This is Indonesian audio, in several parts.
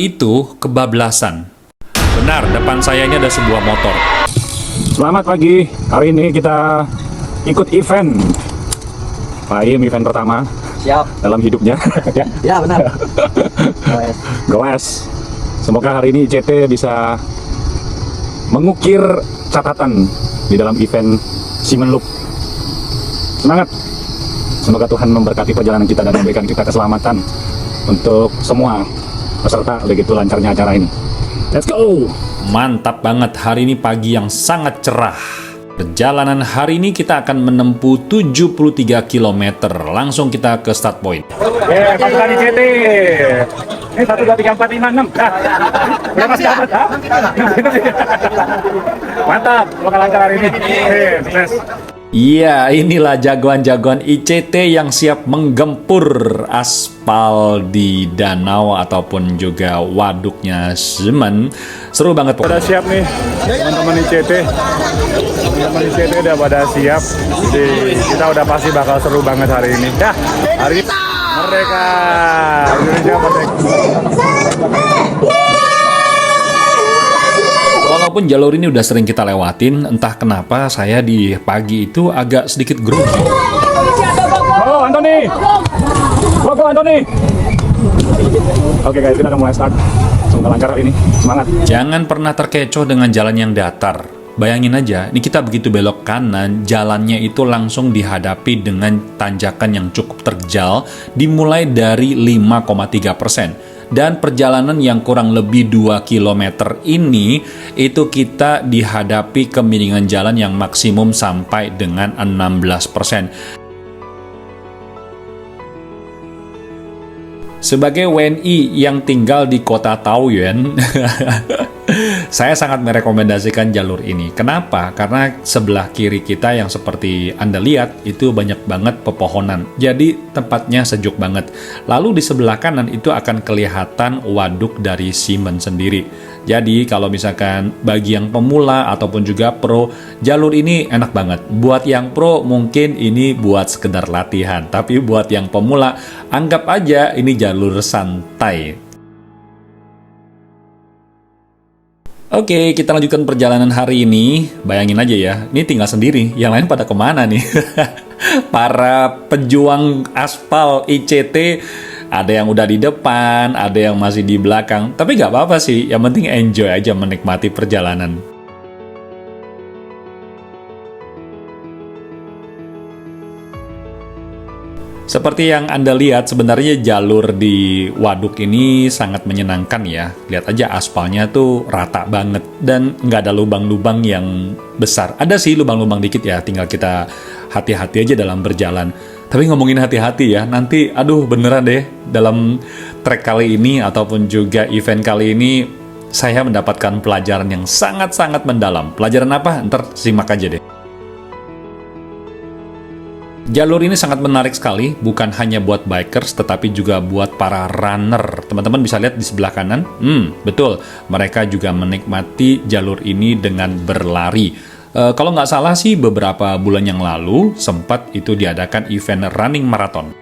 Itu kebablasan. Benar, depan saya ini ada sebuah motor. Selamat pagi, hari ini kita ikut event. Paim event pertama. Siap. Dalam hidupnya. Ya. Ya benar. Goes. Semoga hari ini ICT bisa mengukir catatan di dalam event Simenloop. Semangat. Semoga Tuhan memberkati perjalanan kita dan memberikan kita keselamatan untuk semua peserta, begitu lancarnya acara ini. Let's go! Mantap banget, hari ini pagi yang sangat cerah. Perjalanan hari ini kita akan menempuh 73 km. Langsung kita ke start point. Pasukan ICT. Ini 1, 2, 3, 4, 5, 6. Udah masih dapat, ha? Mantap, semoga lancar hari ini. Sukses. Iya, inilah jagoan-jagoan ICT yang siap menggempur aspal di danau ataupun juga waduknya Semen. Seru banget Udah pokoknya. siap nih, teman-teman ICT. Teman-teman ICT udah pada siap. Jadi kita udah pasti bakal seru banget hari ini. Ya, hari ini merdeka. Indonesia merdeka. Walaupun jalur ini udah sering kita lewatin, entah kenapa saya di pagi itu agak sedikit grogi. Oh, Anthony. Go, Anthony. Oke guys, kita udah mulai start. Semoga lancar hari ini. Semangat. Jangan pernah terkecoh dengan jalan yang datar. Bayangin aja, ini kita begitu belok kanan, jalannya itu langsung dihadapi dengan tanjakan yang cukup terjal, dimulai dari 5,3%. Dan perjalanan yang kurang lebih 2 km ini, itu kita dihadapi kemiringan jalan yang maksimum sampai dengan 16%. Sebagai WNI yang tinggal di kota Taoyuan, saya sangat merekomendasikan jalur ini. Kenapa? Karena sebelah kiri kita yang seperti Anda lihat, itu banyak banget pepohonan. Jadi tempatnya sejuk banget. Lalu di sebelah kanan itu akan kelihatan waduk dari Semen sendiri. Jadi kalau misalkan bagi yang pemula ataupun juga pro, jalur ini enak banget. Buat yang pro mungkin ini buat sekedar latihan. Tapi buat yang pemula, anggap aja ini jalur santai. Oke, kita lanjutkan perjalanan hari ini. Bayangin aja ya, ini tinggal sendiri. Yang lain pada kemana nih? Para pejuang aspal ICT, ada yang udah di depan, ada yang masih di belakang. Tapi nggak apa-apa sih, yang penting enjoy aja menikmati perjalanan. Seperti yang Anda lihat, sebenarnya jalur di waduk ini sangat menyenangkan ya. Lihat aja aspalnya tuh rata banget dan nggak ada lubang-lubang yang besar. Ada sih lubang-lubang dikit ya, tinggal kita hati-hati aja dalam berjalan. Tapi ngomongin hati-hati ya, nanti aduh beneran deh, dalam trek kali ini ataupun juga event kali ini, saya mendapatkan pelajaran yang sangat-sangat mendalam. Pelajaran apa? Ntar simak aja deh. Jalur ini sangat menarik sekali, bukan hanya buat bikers, tetapi juga buat para runner. Teman-teman bisa lihat di sebelah kanan, betul, mereka juga menikmati jalur ini dengan berlari. Kalau nggak salah sih, beberapa bulan yang lalu, sempat itu diadakan event running marathon.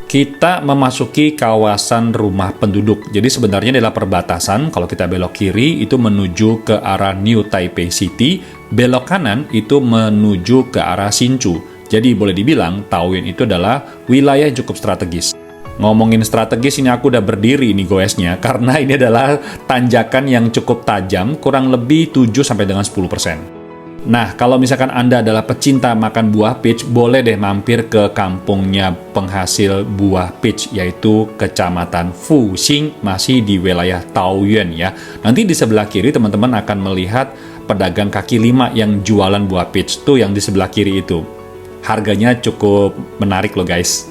Kita memasuki kawasan rumah penduduk, jadi sebenarnya adalah perbatasan. Kalau kita belok kiri, itu menuju ke arah New Taipei City, belok kanan itu menuju ke arah Hsinchu. Jadi boleh dibilang Taoyuan itu adalah wilayah yang cukup strategis. Ngomongin strategis, ini aku udah berdiri nih goesnya, karena ini adalah tanjakan yang cukup tajam, kurang lebih 7 sampai dengan 10%. Nah, kalau misalkan Anda adalah pecinta makan buah peach, boleh deh mampir ke kampungnya penghasil buah peach, yaitu Kecamatan Fuxing, masih di wilayah Taoyuan ya. Nanti di sebelah kiri teman-teman akan melihat pedagang kaki lima yang jualan buah peach, tuh yang di sebelah kiri itu. Harganya cukup menarik loh guys.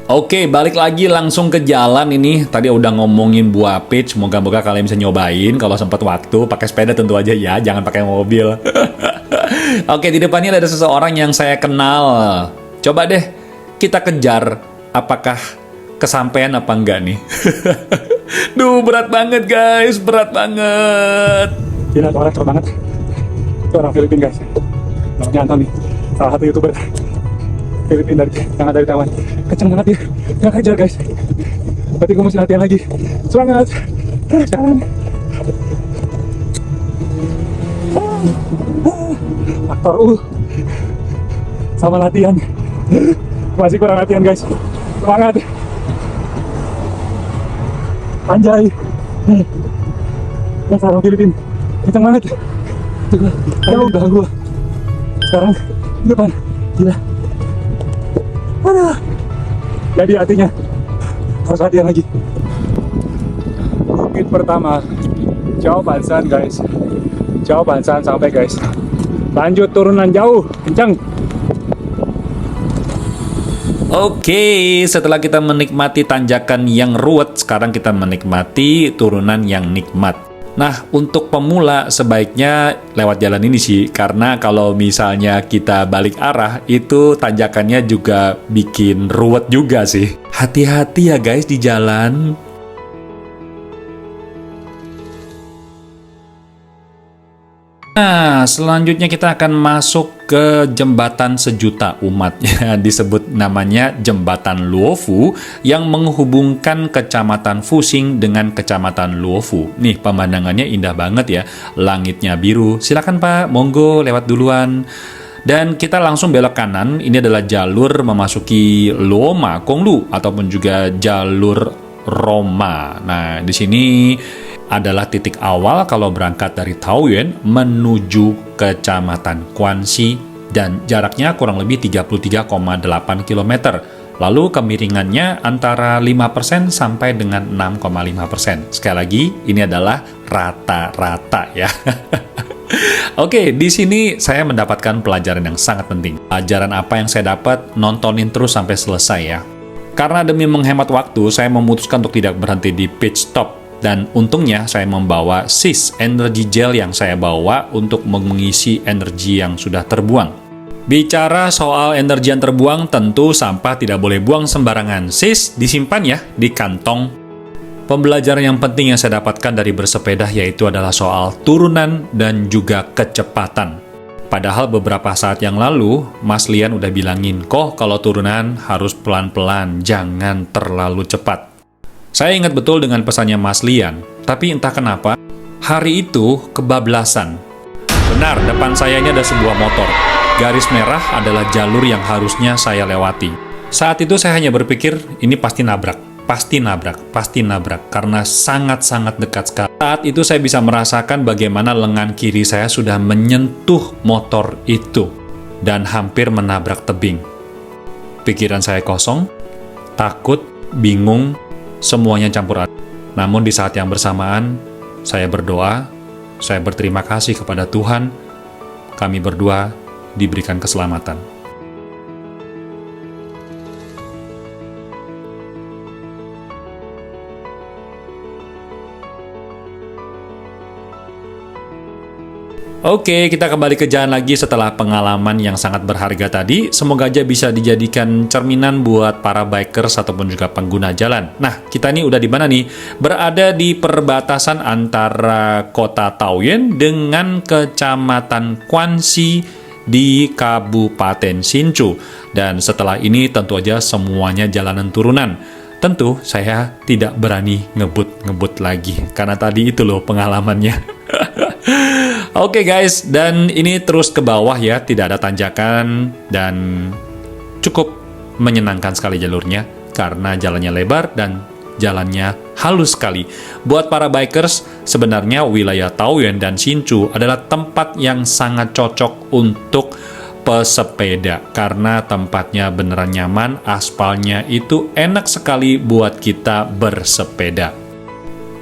Oke, balik lagi langsung ke jalan ini. Tadi udah ngomongin buah peach, moga-moga kalian bisa nyobain kalau sempat waktu. Pakai sepeda tentu aja ya, jangan pakai mobil. Oke, di depannya ada seseorang yang saya kenal. Coba deh kita kejar, apakah kesampaian apa enggak nih. Duh, berat banget guys, berat banget. Gila, orang keren banget. Itu orang Filipina guys. Namanya Anthony, salah satu YouTuber Filipina yang ada di Taiwan. Kenceng banget dia, nggak kejar guys. Berarti gue mesti latihan lagi. Semangat. Jalan. Faktor sama latihan. Masih kurang latihan guys. Semangat. Anjay. Yang sarang Filipin. Kencang banget. Jauh belakang gua. Sekarang di depan. Gila. Aduh. Jadi artinya harus latihan lagi. Bukit pertama. Jauh Bansan guys. Jauh Bansan sampai guys. Lanjut turunan jauh. Kencang. Oke, setelah kita menikmati tanjakan yang ruwet, sekarang kita menikmati turunan yang nikmat. Nah, untuk pemula sebaiknya lewat jalan ini sih, karena kalau misalnya kita balik arah, itu tanjakannya juga bikin ruwet juga sih. Hati-hati ya guys di jalan. Nah, selanjutnya kita akan masuk ke jembatan sejuta umat. Ya, disebut namanya Jembatan Luofu yang menghubungkan Kecamatan Fusing dengan Kecamatan Luofu. Nih, pemandangannya indah banget ya. Langitnya biru. Silakan Pak, monggo lewat duluan. Dan kita langsung belok kanan. Ini adalah jalur memasuki Loma Konglu ataupun juga jalur Roma. Nah, di sini adalah titik awal kalau berangkat dari Taoyuan menuju Kecamatan Guanxi dan jaraknya kurang lebih 33,8 km. Lalu kemiringannya antara 5% sampai dengan 6,5%. Sekali lagi, ini adalah rata-rata ya. Oke, di sini saya mendapatkan pelajaran yang sangat penting. Pelajaran apa yang saya dapat? Nontonin terus sampai selesai ya. Karena demi menghemat waktu, saya memutuskan untuk tidak berhenti di pit stop. Dan untungnya saya membawa SIS Energy Gel yang saya bawa untuk mengisi energi yang sudah terbuang. Bicara soal energi yang terbuang, tentu sampah tidak boleh buang sembarangan. SIS disimpan ya di kantong. Pembelajaran yang penting yang saya dapatkan dari bersepeda yaitu adalah soal turunan dan juga kecepatan. Padahal beberapa saat yang lalu, Mas Lian udah bilangin, kok kalau turunan harus pelan-pelan, jangan terlalu cepat. Saya ingat betul dengan pesannya Mas Lian, tapi entah kenapa, hari itu kebablasan. Benar, depan saya ini ada sebuah motor. Garis merah adalah jalur yang harusnya saya lewati. Saat itu saya hanya berpikir, ini pasti nabrak, karena sangat-sangat dekat sekali. Saat itu saya bisa merasakan bagaimana lengan kiri saya sudah menyentuh motor itu, dan hampir menabrak tebing. Pikiran saya kosong, takut, bingung, semuanya campur aduk. Namun di saat yang bersamaan, saya berdoa, saya berterima kasih kepada Tuhan, kami berdua diberikan keselamatan. Oke, kita kembali ke jalan lagi setelah pengalaman yang sangat berharga tadi. Semoga aja bisa dijadikan cerminan buat para bikers ataupun juga pengguna jalan. Nah, kita ini udah di mana nih? Berada di perbatasan antara kota Taoyuan dengan Kecamatan Guanxi di Kabupaten Hsinchu. Dan setelah ini tentu aja semuanya jalanan turunan. Tentu saya tidak berani ngebut-ngebut lagi, karena tadi itu loh pengalamannya. Oke guys, dan ini terus ke bawah ya, tidak ada tanjakan dan cukup menyenangkan sekali jalurnya karena jalannya lebar dan jalannya halus sekali. Buat para bikers, sebenarnya wilayah Taoyuan dan Hsinchu adalah tempat yang sangat cocok untuk pesepeda karena tempatnya beneran nyaman, aspalnya itu enak sekali buat kita bersepeda.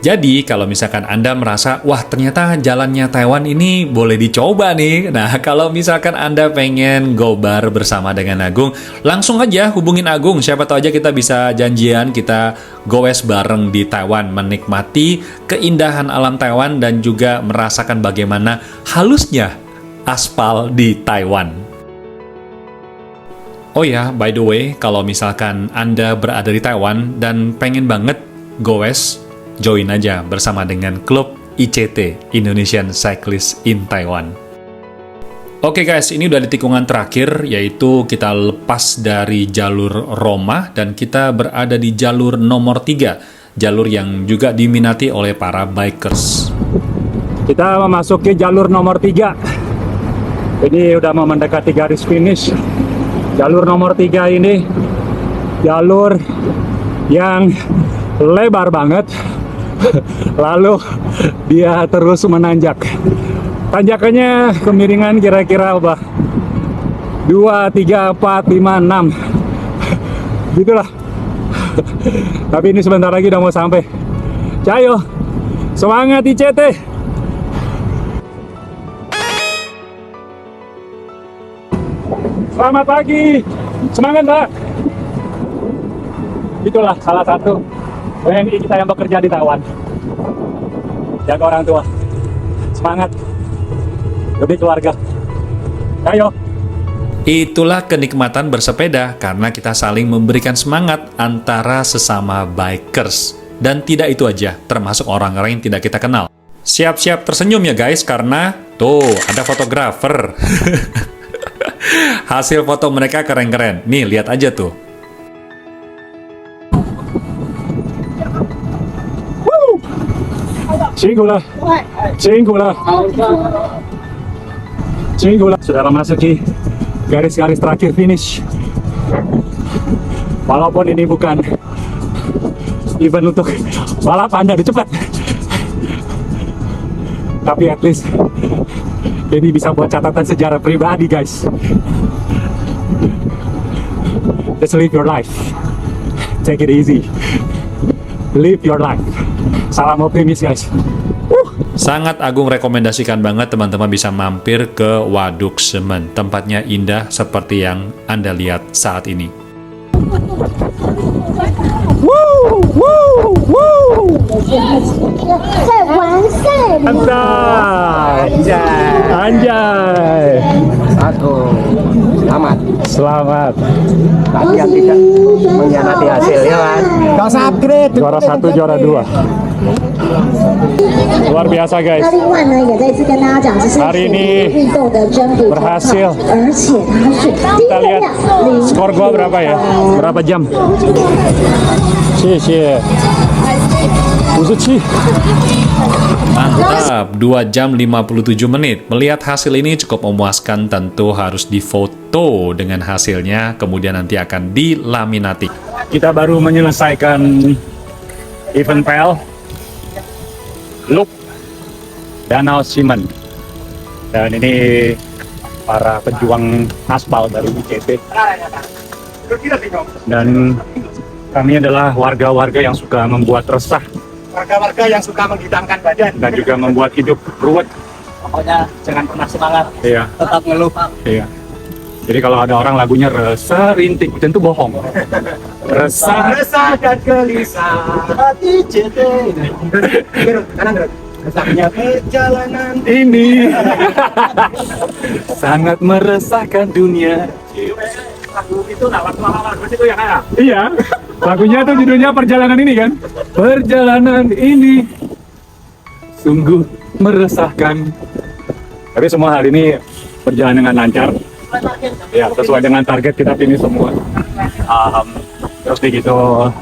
Jadi, kalau misalkan Anda merasa, wah ternyata jalannya Taiwan ini boleh dicoba nih. Nah, kalau misalkan Anda pengen gobar bersama dengan Agung, langsung aja hubungin Agung. Siapa tahu aja kita bisa janjian, kita goes bareng di Taiwan, menikmati keindahan alam Taiwan dan juga merasakan bagaimana halusnya aspal di Taiwan. Oh ya, by the way, kalau misalkan Anda berada di Taiwan dan pengen banget goes, join aja bersama dengan klub ICT, Indonesian Cyclist in Taiwan. Oke guys, ini udah di tikungan terakhir, yaitu kita lepas dari jalur Roma dan kita berada di jalur nomor 3, jalur yang juga diminati oleh para bikers. Kita memasuki jalur nomor 3. Ini udah mau mendekati garis finish. Jalur nomor 3 ini jalur yang lebar banget. Lalu dia terus menanjak. Tanjakannya kemiringan kira-kira 2, 3, 4, 5, 6 gitulah. Tapi ini sebentar lagi udah mau sampai. Cayo, semangat ICT. Selamat pagi, semangat Mbak. Itulah salah satu WNI kita yang bekerja di Taiwan. Jaga orang tua, semangat demi keluarga. Ayo. Itulah kenikmatan bersepeda karena kita saling memberikan semangat antara sesama bikers. Dan tidak itu aja, termasuk orang-orang yang tidak kita kenal. Siap-siap tersenyum ya guys, karena tuh ada fotografer. Hasil foto mereka keren-keren. Nih, lihat aja tuh. Cinggulah. Sudah memasuki garis-garis terakhir finish. Walaupun ini bukan event untuk balapan dari cepat, tapi at least ini bisa buat catatan sejarah pribadi guys. Just live your life. Take it easy. Live your life. Salam optimis guys. Sangat Agung rekomendasikan banget teman-teman bisa mampir ke Waduk Semen. Tempatnya indah seperti yang Anda lihat saat ini. Anjay. Selamat. Tapi yang tidak mengkhianati hasilnya kan. Dosa upgrade. Juara 1, juara 2. Luar biasa guys. Hari ini berhasil. Kita lihat skor gua berapa ya? Berapa jam? Cie. Mantap, 2 jam 57 menit. Melihat hasil ini cukup memuaskan, tentu harus difoto dengan hasilnya, kemudian nanti akan dilaminati. Kita baru menyelesaikan event PL Loop Danau Semen. Dan ini para pejuang aspal dari ICT. Dan kami adalah warga-warga yang suka membuat resah, Warga-warga yang suka menghidangkan badan dan juga membuat hidup ruwet. pokoknya jangan pernah semangat, Iya, tetap ngeluh. iya. Jadi kalau ada orang lagunya resah rintik, itu bohong. Resah Resah dan gelisah hati CT. Kanan gerak. Resahnya perjalanan ini sangat meresahkan dunia. lagu itu lagu itu yang ada. Iya, lagunya tuh judulnya Perjalanan ini kan? Perjalanan ini sungguh meresahkan. Tapi semua hal ini berjalan dengan lancar. Ya, sesuai dengan target kita finish semua. Terus begitu,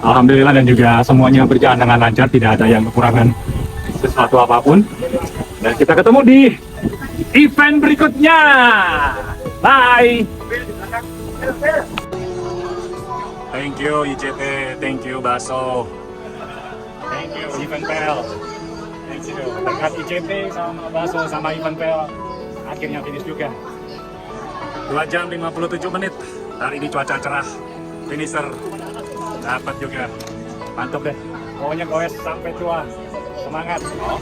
alhamdulillah, dan juga semuanya berjalan dengan lancar, tidak ada yang kekurangan sesuatu apapun. Dan kita ketemu di event berikutnya. Bye. Thank you ICT, thank you Baso, thank you Event PL, thank you. Berkat ICT sama Baso sama Event PL, akhirnya finish juga. 2 jam 57 menit. Hari ini cuaca cerah, finisher dapat juga. Mantap deh. Pokoknya goes sampai tua. Semangat.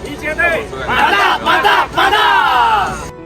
ICT. Mantap, mantap, mantap.